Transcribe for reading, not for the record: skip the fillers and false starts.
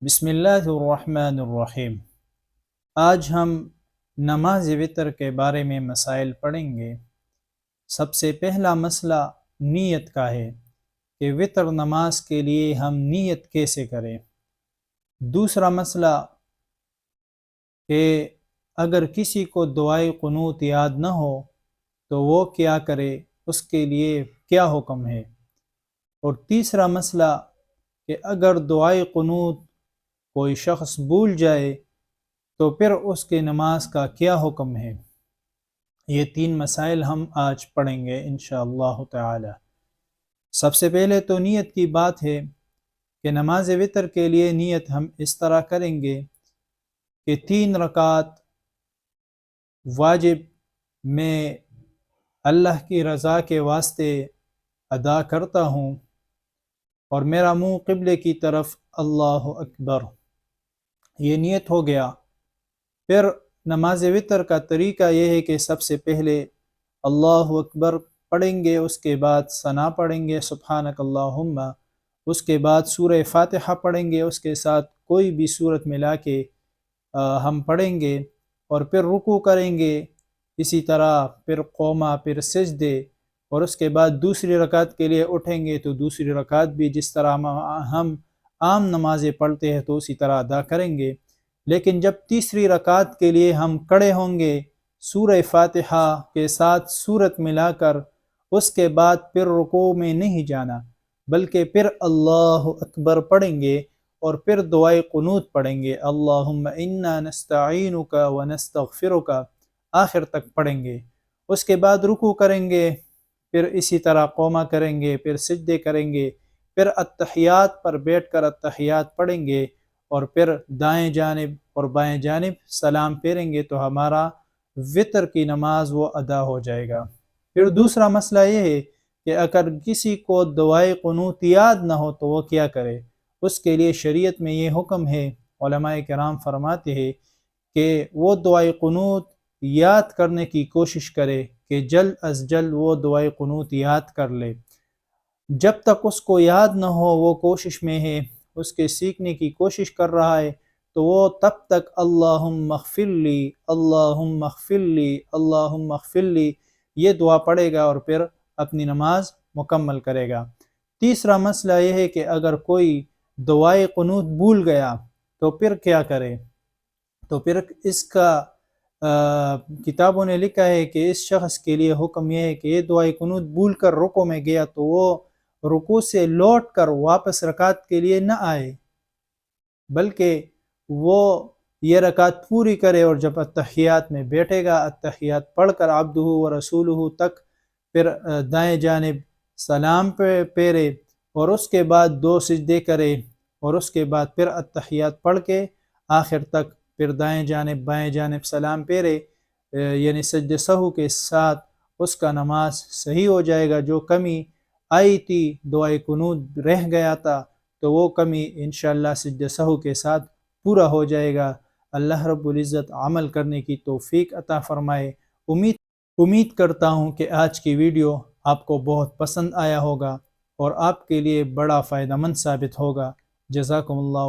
بسم اللہ الرحمن الرحیم۔ آج ہم نماز وطر کے بارے میں مسائل پڑھیں گے۔ سب سے پہلا مسئلہ نیت کا ہے کہ وطر نماز کے لیے ہم نیت کیسے کریں۔ دوسرا مسئلہ کہ اگر کسی کو دعائے قنوت یاد نہ ہو تو وہ کیا کرے، اس کے لیے کیا حکم ہے۔ اور تیسرا مسئلہ کہ اگر دعائے قنوت کوئی شخص بھول جائے تو پھر اس کے نماز کا کیا حکم ہے۔ یہ تین مسائل ہم آج پڑھیں گے انشاءاللہ تعالی۔ سب سے پہلے تو نیت کی بات ہے کہ نماز وطر کے لیے نیت ہم اس طرح کریں گے کہ 3 رکعت واجب میں اللہ کی رضا کے واسطے ادا کرتا ہوں اور میرا منہ قبلے کی طرف، اللہ اکبر، یہ نیت ہو گیا۔ پھر نماز وطر کا طریقہ یہ ہے کہ سب سے پہلے اللہ اکبر پڑھیں گے، اس کے بعد ثنا پڑھیں گے سبحانک اللہم، اس کے بعد سورہ فاتحہ پڑھیں گے، اس کے ساتھ کوئی بھی سورت ملا کے ہم پڑھیں گے، اور پھر رکوع کریں گے، اسی طرح پھر قومہ، پھر سجدے، اور اس کے بعد دوسری رکعت کے لیے اٹھیں گے تو دوسری رکعت بھی جس طرح ہم عام نمازیں پڑھتے ہیں تو اسی طرح ادا کریں گے۔ لیکن جب تیسری رکعت کے لیے ہم کھڑے ہوں گے سورہ فاتحہ کے ساتھ سورت ملا کر، اس کے بعد پھر رکوع میں نہیں جانا بلکہ پھر اللہ اکبر پڑھیں گے اور پھر دعائے قنوت پڑھیں گے، اللہم انا نستعینک ونستغفرک، آخر تک پڑھیں گے۔ اس کے بعد رکوع کریں گے، پھر اسی طرح قومہ کریں گے، پھر سجدے کریں گے، پھر اتحیات پر بیٹھ کر اتحیات پڑھیں گے، اور پھر دائیں جانب اور بائیں جانب سلام پھیریں گے تو ہمارا وطر کی نماز وہ ادا ہو جائے گا۔ پھر دوسرا مسئلہ یہ ہے کہ اگر کسی کو دعائے قنوت یاد نہ ہو تو وہ کیا کرے۔ اس کے لیے شریعت میں یہ حکم ہے، علماء کرام فرماتے ہیں کہ وہ دعائے قنوت یاد کرنے کی کوشش کرے کہ جلد از جلد وہ دعائے قنوت یاد کر لے۔ جب تک اس کو یاد نہ ہو وہ کوشش میں ہے، اس کے سیکھنے کی کوشش کر رہا ہے، تو وہ تب تک اللہم اغفر لی، اللہم اغفر لی، اللہم اغفر لی یہ دعا پڑھے گا اور پھر اپنی نماز مکمل کرے گا۔ تیسرا مسئلہ یہ ہے کہ اگر کوئی دعائے قنوت بھول گیا تو پھر کیا کرے۔ تو پھر اس کا کتابوں نے لکھا ہے کہ اس شخص کے لیے حکم یہ ہے کہ یہ دعائے قنوت بھول کر رکوع میں گیا تو وہ رکوع سے لوٹ کر واپس رکعت کے لیے نہ آئے بلکہ وہ یہ رکعت پوری کرے، اور جب اتحیات میں بیٹھے گا اتحیات پڑھ کر عبدہ و رسولہ تک، پھر دائیں جانب سلام پھیرے اور اس کے بعد 2 سجدے کرے، اور اس کے بعد پھر اتحیات پڑھ کے آخر تک پھر دائیں جانب بائیں جانب سلام پھیرے، یعنی سجدہ سہو کے ساتھ اس کا نماز صحیح ہو جائے گا۔ جو کمی آئی تھی، دعائے قنوت رہ گیا تھا، تو وہ کمی انشاءاللہ سجدہ سہو کے ساتھ پورا ہو جائے گا۔ اللہ رب العزت عمل کرنے کی توفیق عطا فرمائے۔ امید کرتا ہوں کہ آج کی ویڈیو آپ کو بہت پسند آیا ہوگا اور آپ کے لیے بڑا فائدہ مند ثابت ہوگا۔ جزاکم اللہ